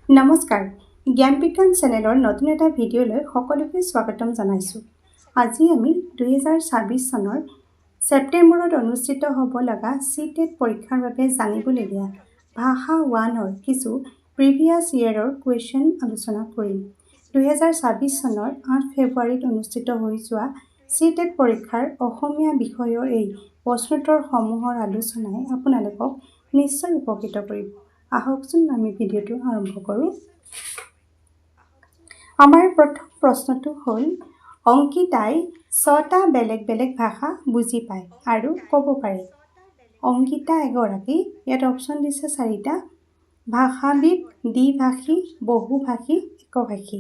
নমস্কাৰ জ্ঞান-বিজ্ঞান চেনেলৰ নতুন এটা ভিডিঅ'লৈ সকলোকে স্বাগতম জনাইছোঁ। আজি আমি 2026 চনৰ ছেপ্টেম্বৰত অনুষ্ঠিত হ'ব লগা CTEt পৰীক্ষাৰ বাবে জানিবলগীয়া ভাষা 1ৰ কিছু প্ৰিভিয়াছ ইয়েৰৰ কুৱেশ্যন আলোচনা কৰিম। 2026 চনৰ 8 ফেব্ৰুৱাৰীত অনুষ্ঠিত হৈ যোৱা CTEt পৰীক্ষাৰ অসমীয়া বিষয়ৰ এই প্ৰশ্নোত্তৰসমূহৰ আলোচনাই আপোনালোকক নিশ্চয় উপকৃত কৰিব। আহকচোন আমি ভিডিঅ'টো আৰম্ভ কৰোঁ। আমাৰ প্ৰথম প্ৰশ্নটো হ'ল অংকিতাই 6টা বেলেগ বেলেগ ভাষা বুজি পায় আৰু ক'ব পাৰে। অংকিতা এগৰাকী, ইয়াত অপশ্যন দিছে 4টা, ভাষাবিদ, দ্বিভাষী, বহুভাষী, একভাষী।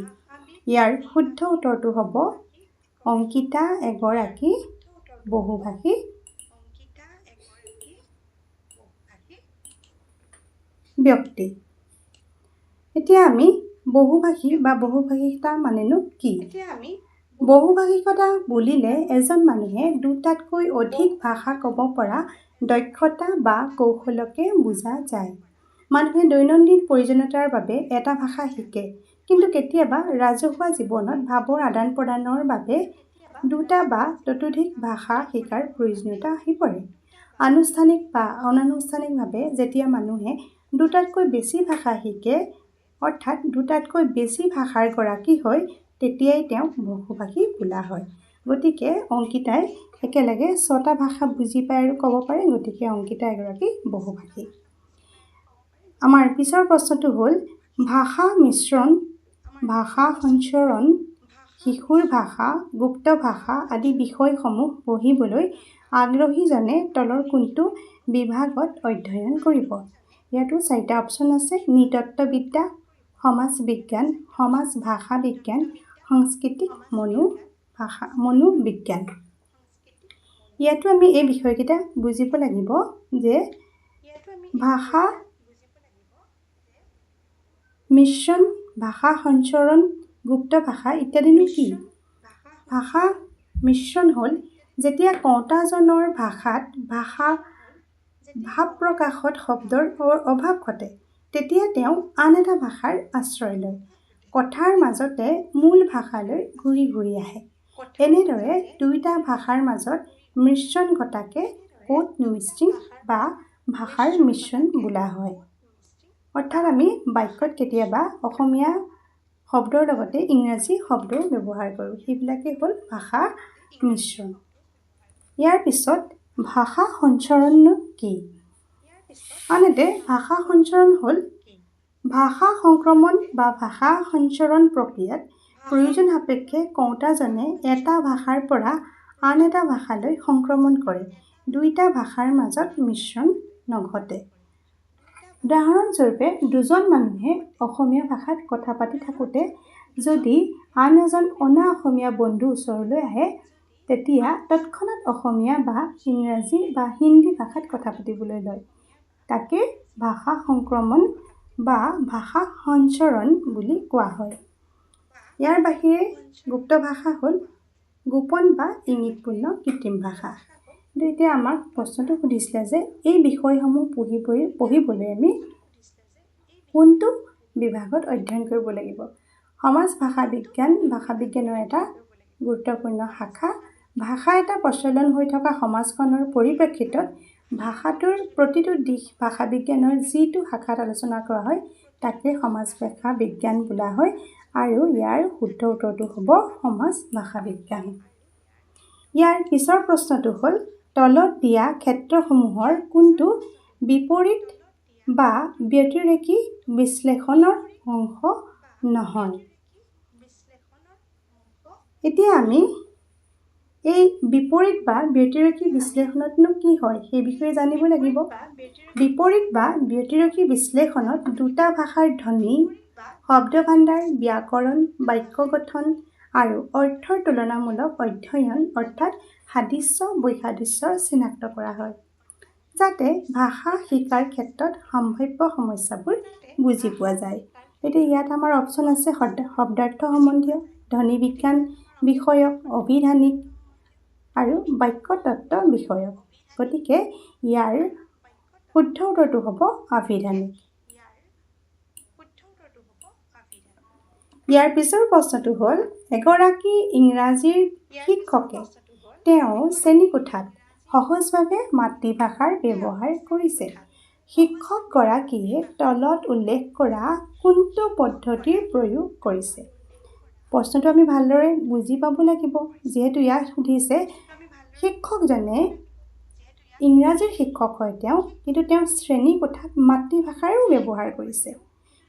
ইয়াৰ শুদ্ধ উত্তৰটো হ'ব অংকিতা এগৰাকী বহুভাষী ব্যক্তি। এতিয়া আমি বহুভাষী বা বহুভাষিকতা মানেনো কি? বহুভাষিকতা বুলিলে এজন মানুহে দুটাতকৈ অধিক ভাষা ক'ব পৰা দক্ষতা বা কৌশলকে বুজা যায়। মানুহে দৈনন্দিন প্ৰয়োজনীয়তাৰ বাবে এটা ভাষা শিকে, কিন্তু কেতিয়াবা ৰাজহুৱা জীৱনত ভাৱৰ আদান-প্ৰদানৰ বাবে দুটা বা ততোধিক ভাষা শিকাৰ প্ৰয়োজনীয়তা আহি পৰে। আনুষ্ঠানিক বা অনানুষ্ঠানিকভাৱে যেতিয়া মানুহে দুটাতকৈ বেছি ভাষা শিকে, অৰ্থাৎ দুটাতকৈ বেছি ভাষাৰ গৰাকী হয়, তেতিয়াই তেওঁ বহুভাষী বোলা হয়। গতিকে অংকিতাই একেলগে 6টা ভাষা বুজি পায় আৰু ক'ব পাৰে, গতিকে অংকিতা এগৰাকী বহুভাষী। আমাৰ পিছৰ প্ৰশ্নটো হ'ল ভাষা মিশ্ৰণ, ভাষা সঞ্চৰণ, শিশুৰ ভাষা, গুপ্ত ভাষা আদি বিষয়সমূহ পঢ়িবলৈ আগ্ৰহীজনে তলৰ কোনটো বিভাগত অধ্যয়ন কৰিব? ইয়াতো 4টা অপশ্যন আছে, নৃতত্ত্ববিদ্যা, সমাজ বিজ্ঞান, সমাজ ভাষা বিজ্ঞান, সাংস্কৃতিক মনোবিজ্ঞান। ইয়াতো আমি এই বিষয়কেইটা বুজিব লাগিব যে ভাষা মিশ্ৰণ, ভাষা সঞ্চৰণ, গুপ্ত ভাষা ইত্যাদিনো কি? ভাষা মিশ্ৰণ হ'ল যেতিয়া কওঁতাজনৰ ভাষাত ভাৱ প্ৰকাশত শব্দৰ অভাৱ ঘটে, তেতিয়া তেওঁ আন এটা ভাষাৰ আশ্ৰয় লয়। কথাৰ মাজতে মূল ভাষালৈ ঘূৰি ঘূৰি আহে। এনেদৰে দুয়োটা ভাষাৰ মাজত মিশ্ৰণ ঘটাকে কোড মিক্সিং বা ভাষাৰ মিশ্ৰণ বোলা হয়। অৰ্থাৎ আমি বাক্যত কেতিয়াবা অসমীয়া শব্দৰ লগতে ইংৰাজী শব্দও ব্যৱহাৰ কৰোঁ, সেইবিলাকেই হ'ল ভাষা মিশ্ৰণ। ইয়াৰ পিছত ভাষা সঞ্চৰণনো কি? আনহাতে ভাষা সঞ্চৰণ হ'ল ভাষা সংক্ৰমণ বা ভাষা সঞ্চৰণ প্ৰক্ৰিয়াত প্ৰয়োজন সাপেক্ষে কওঁতাজনে এটা ভাষাৰ পৰা আন এটা ভাষালৈ সংক্ৰমণ কৰে, দুয়োটা ভাষাৰ মাজত মিশ্ৰণ নঘটে। উদাহৰণস্বৰূপে দুজন মানুহে অসমীয়া ভাষাত কথা পাতি থাকোঁতে যদি আন এজন অনা অসমীয়া বন্ধু ওচৰলৈ আহে, তেতিয়া তৎক্ষণাৎ অসমীয়া বা ইংৰাজী বা হিন্দী ভাষাত কথা পাতিবলৈ লয়। তাকে ভাষা সংক্ৰমণ বা ভাষা সঞ্চৰণ বুলি কোৱা হয়। ইয়াৰ বাহিৰে গুপ্ত ভাষা হ'ল গোপন বা ইংগিতপূৰ্ণ কৃত্ৰিম ভাষা। কিন্তু এতিয়া আমাক প্ৰশ্নটো সুধিছিলে যে এই বিষয়সমূহ পঢ়িবলৈ আমি কোনটো বিভাগত অধ্যয়ন কৰিব লাগিব? সমাজ ভাষা বিজ্ঞান, ভাষা বিজ্ঞানৰ এটা গুৰুত্বপূৰ্ণ শাখা। ভাষা এটা প্ৰচলন হৈ থকা সমাজখনৰ পৰিপ্ৰেক্ষিতত ভাষাটোৰ প্ৰতিটো দিশ ভাষা বিজ্ঞানৰ যিটো শাখাত আলোচনা কৰা হয়, তাকে সমাজ ভাষা বিজ্ঞান বোলা হয় আৰু ইয়াৰ শুদ্ধ উত্তৰটো হ'ব সমাজ ভাষা বিজ্ঞান। ইয়াৰ পিছৰ প্ৰশ্নটো হ'ল তলত দিয়া ক্ষেত্ৰসমূহৰ কোনটো বিপৰীত বা ব্যতিৰেকী বিশ্লেষণৰ অংশ নহয়? এতিয়া আমি এই বিপৰীত বা ব্যতিৰেকী বিশ্লেষণতনো কি হয় সেই বিষয়ে জানিব লাগিব। বিপৰীত বা ব্যতিৰেকী বিশ্লেষণত দুটা ভাষাৰ ধ্বনি, শব্দভাণ্ডাৰ, ব্যাকৰণ, বাক্য গঠন আৰু অৰ্থৰ তুলনামূলক অধ্যয়ন অৰ্থাৎ সাদৃশ্য বৈসাদৃশ্য চিনাক্ত কৰা হয়, যাতে ভাষা শিকাৰ ক্ষেত্ৰত সম্ভাৱ্য সমস্যাবোৰ বুজি পোৱা যায়। এতিয়া ইয়াত আমাৰ অপশ্যন আছে শব্দাৰ্থ সম্বন্ধীয়, ধ্বনি বিজ্ঞান বিষয়ক, অভিধানিক আৰু বাক্য তত্ত্ব বিষয়ক। গতিকে ইয়াৰ শুদ্ধ উত্তৰটো হ'ব অভিধানিক। ইয়াৰ পিছৰ প্ৰশ্নটো হ'ল এগৰাকী ইংৰাজীৰ শিক্ষকে তেওঁ শ্ৰেণীকোঠাত সহজভাৱে মাতৃভাষাৰ ব্যৱহাৰ কৰিছে। শিক্ষকগৰাকীয়ে তলত উল্লেখ কৰা কোনটো পদ্ধতিৰ প্ৰয়োগ কৰিছে? প্ৰশ্নটো আমি ভালদৰে বুজি পাব লাগিব, যিহেতু ইয়াত সুধিছে শিক্ষকজনে ইংৰাজীৰ শিক্ষক হয় তেওঁ, কিন্তু তেওঁ শ্ৰেণীকোঠাত মাতৃভাষাৰো ব্যৱহাৰ কৰিছে।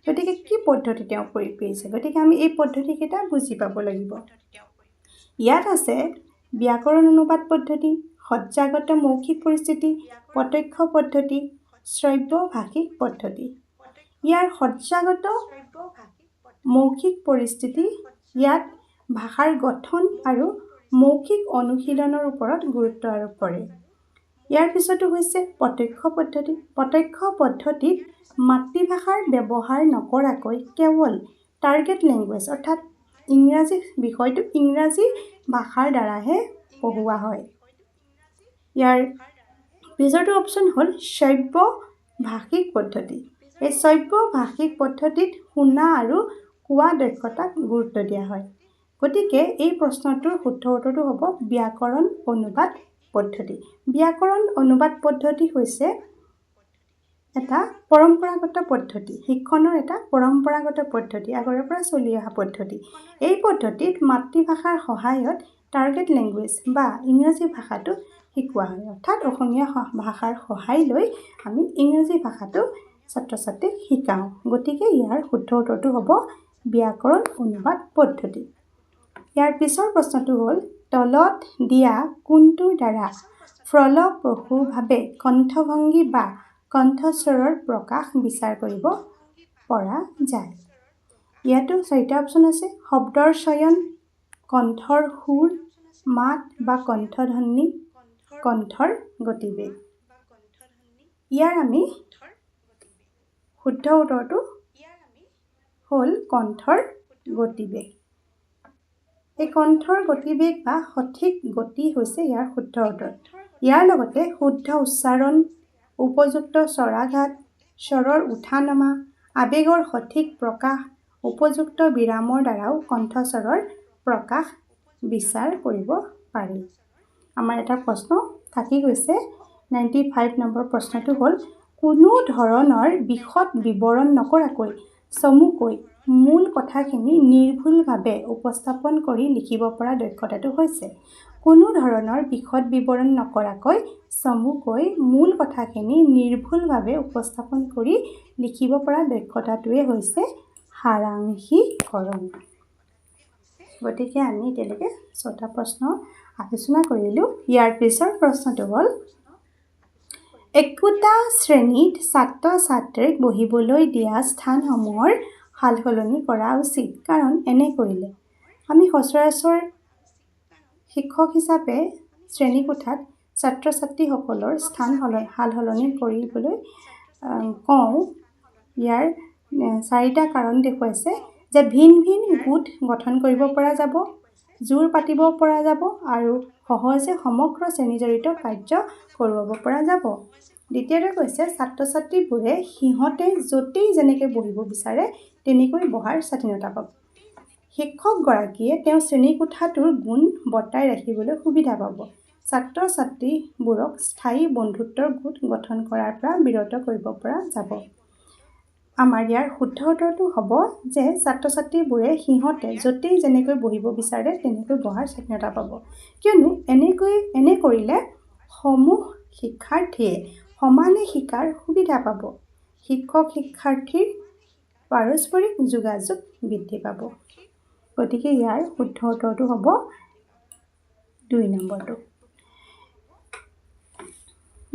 গতিকে কি পদ্ধতি তেওঁ প্ৰয়োগ কৰিছে? গতিকে আমি এই পদ্ধতিকেইটা বুজি পাব লাগিব। ইয়াত আছে ব্যাকৰণ অনুবাদ পদ্ধতি, সজ্জাগত মৌখিক পৰিস্থিতি, প্ৰত্যক্ষ পদ্ধতি, শ্ৰব্য ভাষিক পদ্ধতি। ইয়াৰ সজ্জাগত মৌখিক পৰিস্থিতি ইয়াত ভাষাৰ গঠন আৰু মৌখিক অনুশীলনৰ ওপৰত গুৰুত্ব আৰোপ কৰে। ইয়াৰ পিছতো হৈছে প্ৰত্যক্ষ পদ্ধতি। প্ৰত্যক্ষ পদ্ধতিত মাতৃভাষাৰ ব্যৱহাৰ নকৰাকৈ কেৱল টাৰ্গেট লেংগুৱেজ অৰ্থাৎ ইংৰাজী বিষয়টো ইংৰাজী ভাষাৰ দ্বাৰাহে পঢ়ুৱা হয়। ইয়াৰ পিছৰটো অপশ্যন হ'ল শ্ৰব্য ভাষিক পদ্ধতি। এই শ্ৰব্য ভাষিক পদ্ধতিত শুনা আৰু কোৱা দক্ষতাক গুৰুত্ব দিয়া হয়। গতিকে এই প্ৰশ্নটোৰ শুদ্ধ উত্তৰটো হ'ব ব্যাকৰণ অনুবাদ পদ্ধতি। ব্যাকৰণ অনুবাদ পদ্ধতি হৈছে এটা পৰম্পৰাগত পদ্ধতি, শিক্ষণৰ এটা পৰম্পৰাগত পদ্ধতি, আগৰে পৰা চলি অহা পদ্ধতি। এই পদ্ধতিত মাতৃভাষাৰ সহায়ত টাৰ্গেট লেংগুৱেজ বা ইংৰাজী ভাষাটো শিকোৱা হয়। অৰ্থাৎ অসমীয়া ভাষাৰ সহায় লৈ আমি ইংৰাজী ভাষাটো ছাত্ৰ ছাত্ৰীক শিকাওঁ। গতিকে ইয়াৰ শুদ্ধ উত্তৰটো হ'ব ব্যাকৰণ অনুবাদ পদ্ধতি। ইয়াৰ পিছৰ প্ৰশ্নটো হ'ল তলত দিয়া কোনটোৰ দ্বাৰা ফলপ্ৰসূভাৱে কণ্ঠভংগী বা কণ্ঠস্বৰৰ প্ৰকাশ বিচাৰ কৰিব পৰা যায়? ইয়াতো 4টা অপশ্যন আছে। শব্দৰ চয়ন, কণ্ঠৰ সুৰ, মাত বা কণ্ঠধ্বনি, কণ্ঠৰ গতিবেগ। ইয়াৰ আমি শুদ্ধ উত্তৰটো হ'ল কণ্ঠৰ গতিবেগ। এই কণ্ঠৰ গতিবেগ বা সঠিক গতি হৈছে ইয়াৰ শুদ্ধ উত্তৰ। ইয়াৰ লগতে শুদ্ধ উচ্চাৰণ, উপযুক্ত স্বৰাঘাত, স্বৰৰ উঠা নমা, আৱেগৰ সঠিক প্ৰকাশ, উপযুক্ত বিৰামৰ দ্বাৰাও কণ্ঠস্বৰৰ প্ৰকাশ বিচাৰ কৰিব পাৰি। আমাৰ এটা প্ৰশ্ন থাকি গৈছে 95 নম্বৰ প্ৰশ্নটো হ'ল কোনো ধৰণৰ বিশদ বিৱৰণ নকৰাকৈ চমুকৈ মূল কথাখিনি নিৰ্ভুলভাৱে উপস্থাপন কৰি লিখিব পৰা দক্ষতাটো হৈছে। কোনো ধৰণৰ বিশদ বিৱৰণ নকৰাকৈ চমুকৈ মূল কথাখিনি নিৰ্ভুলভাৱে উপস্থাপন কৰি লিখিব পৰা দক্ষতাটোৱে হৈছে সাৰাংশিকৰণ। গতিকে আমি এতিয়ালৈকে 6টা প্ৰশ্ন আলোচনা কৰিলোঁ। ইয়াৰ পিছৰ প্ৰশ্নটো হ'ল একোটা শ্ৰেণীত ছাত্ৰ ছাত্ৰীক বহিবলৈ দিয়া স্থানসমূহৰ সালসলনি কৰা উচিত, কাৰণ এনে কৰিলে আমি সচৰাচৰ শিক্ষক হিচাপে শ্ৰেণীকোঠাত ছাত্ৰ ছাত্ৰীসকলৰ স্থান সালসলনি কৰিবলৈ কওঁ। ইয়াৰ 4টা কাৰণ দেখুৱাইছে যে ভিন ভিন গোট গঠন কৰিব পৰা যাব, জোৰ পাতিব পৰা যাব আৰু সহজে সমগ্ৰ শ্ৰেণীজড়িত কাৰ্য কৰোৱাব পৰা যাব। দ্বিতীয়তে কৈছে ছাত্ৰ ছাত্ৰীবোৰে সিহঁতে য'তেই যেনেকৈ বহিব বিচাৰে তেনেকৈ বহাৰ স্বাধীনতা পাব। শিক্ষকগৰাকীয়ে তেওঁ শ্ৰেণীকোঠাটোৰ গুণ বৰ্তাই ৰাখিবলৈ সুবিধা পাব। ছাত্ৰ ছাত্ৰীবোৰক স্থায়ী বন্ধুত্বৰ গোট গঠন কৰাৰ পৰা বিৰত কৰিব পৰা যাব। আমাৰ ইয়াৰ শুদ্ধ উত্তৰটো হ'ব যে ছাত্ৰ ছাত্ৰীবোৰে সিহঁতে য'তেই যেনেকৈ বহিব বিচাৰে তেনেকৈ বহাৰ স্বাধীনতা পাব। কিয়নো এনে কৰিলে সমূহ শিক্ষাৰ্থীয়ে সমানে শিকাৰ সুবিধা পাব। শিক্ষক শিক্ষাৰ্থীৰ পাৰস্পৰিক যোগাযোগ বৃদ্ধি পাব। গতিকে ইয়াৰ শুদ্ধ উত্তৰটো হ'ব 2 নম্বৰটো।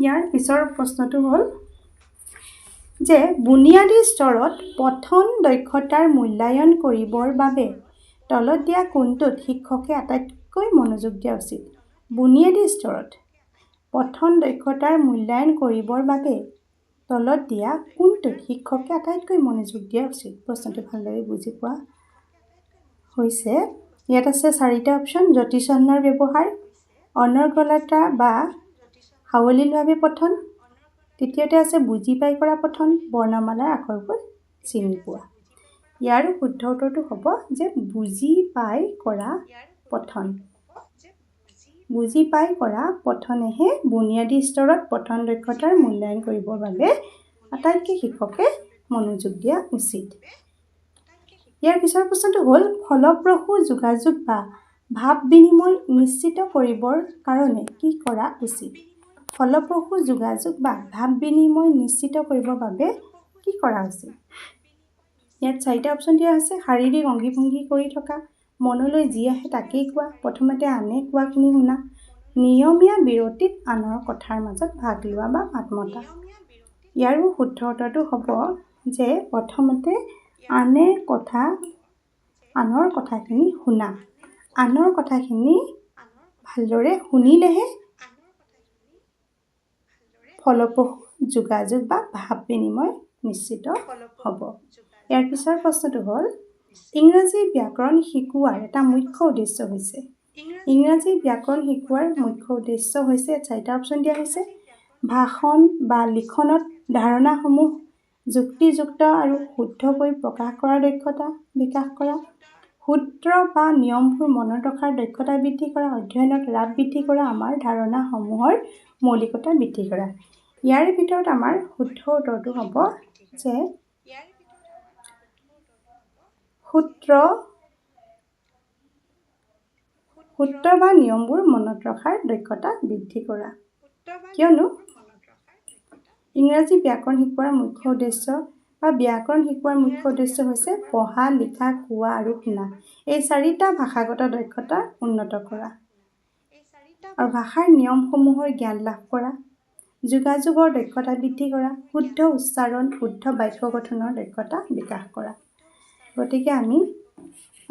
ইয়াৰ পিছৰ প্ৰশ্নটো হ'ল যে বুনিয়াদী স্তৰত পঠন দক্ষতাৰ মূল্যায়ন কৰিবৰ বাবে তলত দিয়া কোনটোত শিক্ষকে আটাইতকৈ মনোযোগ দিয়া উচিত? বুনিয়াদী স্তৰত পঠন দক্ষতাৰ মূল্যায়ন কৰিবৰ বাবে তলত দিয়া কোনটোত শিক্ষকে আটাইতকৈ মনোযোগ দিয়া উচিত? প্ৰশ্নটো ভালদৰে বুজি পোৱা হৈছে। ইয়াত আছে 4টা অপশ্যন। যতিছন্নৰ ব্যৱহাৰ, অনৰ্গলতা বা সাৱলীলভাৱে পঠন, তৃতীয়তে আছে বুজি পাই কৰা পঠন, বৰ্ণমালাৰ আখৰবোৰ চিনি পোৱা। ইয়াৰ শুদ্ধ উত্তৰটো হ'ব যে বুজি পাই কৰা পঠন। বুজি পাই কৰা পঠনেহে বুনিয়াদী স্তৰত পঠন দক্ষতাৰ মূল্যায়ন কৰিবৰ বাবে আটাইতকৈ শিক্ষকে মনোযোগ দিয়া উচিত। ইয়াৰ পিছৰ প্ৰশ্নটো হ'ল ফলপ্ৰসূ যোগাযোগ বা ভাৱ বিনিময় নিশ্চিত কৰিবৰ কাৰণে কি কৰা উচিত? ফলপ্ৰসূ যোগাযোগ বা ভাৱ বিনিময় নিশ্চিত কৰিবৰ বাবে কি কৰা উচিত? ইয়াত 4টা অপশ্যন দিয়া আছে। শাৰীৰিক অংগী ভংগী কৰি থকা, মনলৈ যি আহে তাকেই কোৱা, প্ৰথমতে আনে কোৱাখিনি শুনা, নিয়মীয়া বিৰতিত আনৰ কথাৰ মাজত ভাগ লোৱা বা মাত মতা। ইয়াৰো শুদ্ধ উত্তৰটো হ'ব যে প্ৰথমতে আনৰ কথাখিনি শুনা। আনৰ কথাখিনি ভালদৰে শুনিলেহে ফলপ্ৰসূ যোগাযোগ বা ভাৱ বিনিময় নিশ্চিত হ'ব। ইয়াৰ পিছৰ প্ৰশ্নটো হ'ল ইংৰাজী ব্যাকৰণ শিকোৱাৰ এটা মুখ্য উদ্দেশ্য হৈছে। ইংৰাজী ব্যাকৰণ শিকোৱাৰ মুখ্য উদ্দেশ্য হৈছে 4টা অপশ্যন দিয়া হৈছে। ভাষণ বা লিখনত ধাৰণাসমূহ যুক্তিযুক্ত আৰু শুদ্ধকৈ প্ৰকাশ কৰাৰ দক্ষতা বিকাশ কৰা, সূত্ৰ বা নিয়মবোৰ মনত ৰখাৰ দক্ষতা বৃদ্ধি কৰা, অধ্যয়নত ৰাপ বৃদ্ধি কৰা, আমাৰ ধাৰণাসমূহৰ মৌলিকতা বৃদ্ধি কৰা। ইয়াৰ ভিতৰত আমাৰ শুদ্ধ উত্তৰটো হ'ব যে সূত্ৰ বা নিয়মবোৰ মনত ৰখাৰ দক্ষতা বৃদ্ধি কৰা। কিয়নো ইংৰাজী ব্যাকৰণ শিকোৱাৰ মুখ্য উদ্দেশ্য বা ব্যাকৰণ শিকোৱাৰ মুখ্য উদ্দেশ্য হৈছে পঢ়া, লিখা, কোৱা আৰু শুনা। এই 4টা ভাষাগত দক্ষতা উন্নত কৰা আৰু ভাষাৰ নিয়মসমূহৰ জ্ঞান লাভ কৰা, যোগাযোগৰ দক্ষতা বৃদ্ধি কৰা, শুদ্ধ উচ্চাৰণ, শুদ্ধ বাক্য গঠনৰ দক্ষতা বিকাশ কৰা। গতিকে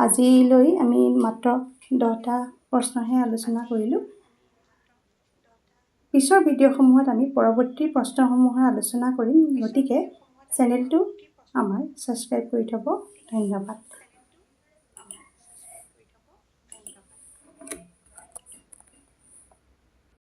আজিলৈ আমি মাত্ৰ 10টা প্ৰশ্নহে আলোচনা কৰিলোঁ। পিছৰ ভিডিঅ'সমূহত আমি পৰৱৰ্তী প্ৰশ্নসমূহৰ আলোচনা কৰিম। গতিকে চেনেলটো আমাৰ ছাবস্ক্ৰাইব কৰি থ'ব। ধন্যবাদ।